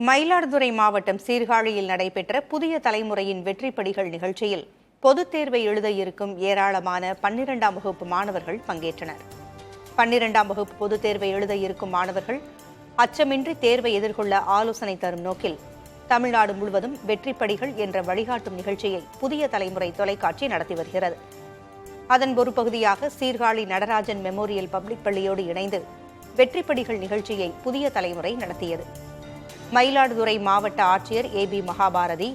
மயிலாடுதுறை மாவட்டம் சீர்காழியில் நடைபெற்ற புதிய தலைமுறையின் வெற்றிப்படிகள் நிகழ்ச்சியில் பொதுத் தேர்வை எழுத இருக்கும் ஏராளமான 12ஆம் வகுப்பு மாணவர்கள் பங்கேற்றனர். 12ஆம் வகுப்பு பொதுத் தேர்வை எழுத இருக்கும் மாணவர்கள் அச்சமின்றி தேர்வை எதிர்கொள்ள ஆலோசனை தரும் நோக்கில் தமிழ்நாடு முழுவதும் வெற்றிப்படிகள் என்ற வழிகாட்டும் நிகழ்ச்சியை புதிய தலைமுறை தொலைக்காட்சி நடத்தி வருகிறது. அதன் ஒரு பகுதியாக சீர்காழி நடராஜன் மெமோரியல் பப்ளிக் பள்ளியோடு இணைந்து வெற்றிப்படிகள் நிகழ்ச்சியை புதிய தலைமுறை நடத்தியது. மயிலாடுதுறை மாவட்ட ஆட்சியர் ஏபி மகாபாரதி,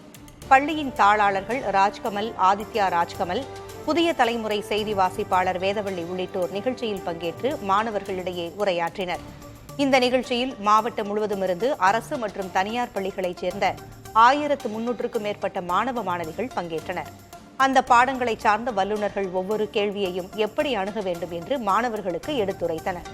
பள்ளியின் தாளாளர்கள் ராஜ்கமல், ஆதித்யா ராஜ்கமல், புதிய தலைமுறை செய்தி வாசிப்பாளர் வேதவள்ளி உள்ளிட்டோர் நிகழ்ச்சியில் பங்கேற்று மாணவர்களிடையே உரையாற்றினர். இந்த நிகழ்ச்சியில் மாவட்டம் முழுவதுமிருந்து அரசு மற்றும் தனியார் பள்ளிகளைச் சேர்ந்த 1300க்கும் மேற்பட்ட மாணவ மாணவிகள் பங்கேற்றனர். அந்த பாடங்களை சார்ந்த வல்லுநர்கள் ஒவ்வொரு கேள்வியையும் எப்படி அணுக வேண்டும் என்று மாணவர்களுக்கு எடுத்துரைத்தனர்.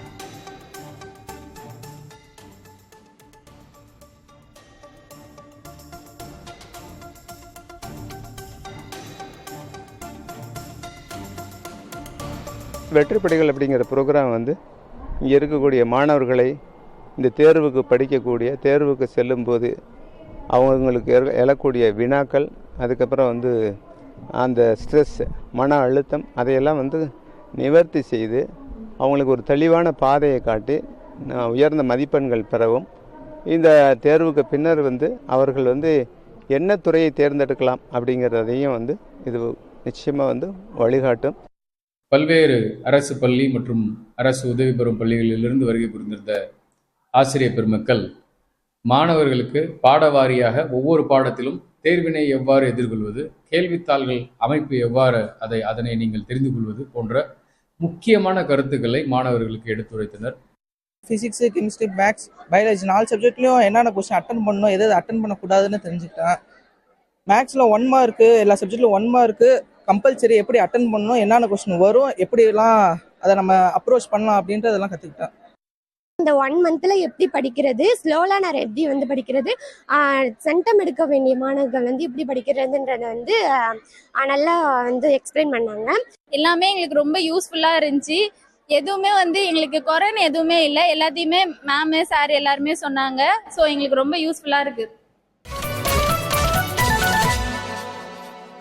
வெற்றிப்படிகள் அப்படிங்கிற ப்ரோக்ராம் இங்கே இருக்கக்கூடிய மாணவர்களை இந்த தேர்வுக்கு செல்லும்போது அவங்களுக்கு எழக்கூடிய வினாக்கள், அதுக்கப்புறம் அந்த ஸ்ட்ரெஸ், மன அழுத்தம், அதையெல்லாம் நிவர்த்தி செய்து அவங்களுக்கு ஒரு தெளிவான பாதையை காட்டி உயர்ந்த மதிப்பெண்கள் பெறவும், இந்த தேர்வுக்கு பின்னர் அவர்கள் என்ன துறையை தேர்ந்தெடுக்கலாம் அப்படிங்கிறதையும் இது நிச்சயமாக வழிகாட்டும். பல்வேறு அரசு பள்ளி மற்றும் அரசு உதவி பெறும் பள்ளிகளிலிருந்து வருகை புரிந்திருந்த ஆசிரியர் பெருமக்கள் மாணவர்களுக்கு பாடவாரியாக ஒவ்வொரு பாடத்திலும் தேர்வினை எவ்வாறு எதிர்கொள்வது, கேள்வித்தாள்கள் அமைப்பு எவ்வாறு அதனை நீங்கள் தெரிந்து கொள்வது போன்ற முக்கியமான கருத்துக்களை மாணவர்களுக்கு எடுத்துரைத்தனர். ஃபிசிக்ஸு, கெமிஸ்ட்ரி, மேக்ஸ், பயாலஜி 4 சப்ஜெக்ட்லையும் என்னென்ன கொஸ்டின் அட்டன் பண்ணணும், எது அட்டன் பண்ணக்கூடாதுன்னு தெரிஞ்சுக்கிட்டேன். மேக்ஸில் 1 மார்க்கு, எல்லா சப்ஜெக்ட்லையும் 1 மார்க்கு கம்பல்சரி, எப்படி அட்டன் பண்ணணும், என்னென்ன கொஸ்டின் வரும், எப்படிலாம் அதை நம்ம அப்ரோச் பண்ணலாம் அப்படின்றதெல்லாம் கற்றுக்கிட்டேன். இந்த 1 மந்த்ல எப்படி படிக்கிறது, ஸ்லோலா நான் எப்படி படிக்கிறது, சென்டம் எடுக்க வேண்டிய மாணவர்கள் எப்படி படிக்கிறதுன்றத நல்லா எக்ஸ்பிளைன் பண்ணாங்க. எல்லாமே எங்களுக்கு ரொம்ப யூஸ்ஃபுல்லா இருந்துச்சு. எதுவுமே எங்களுக்கு குறைன்னு எதுவுமே இல்லை. எல்லாத்தையுமே மேம், சார் எல்லாருமே சொன்னாங்க. ஸோ எங்களுக்கு ரொம்ப யூஸ்ஃபுல்லா இருக்கு.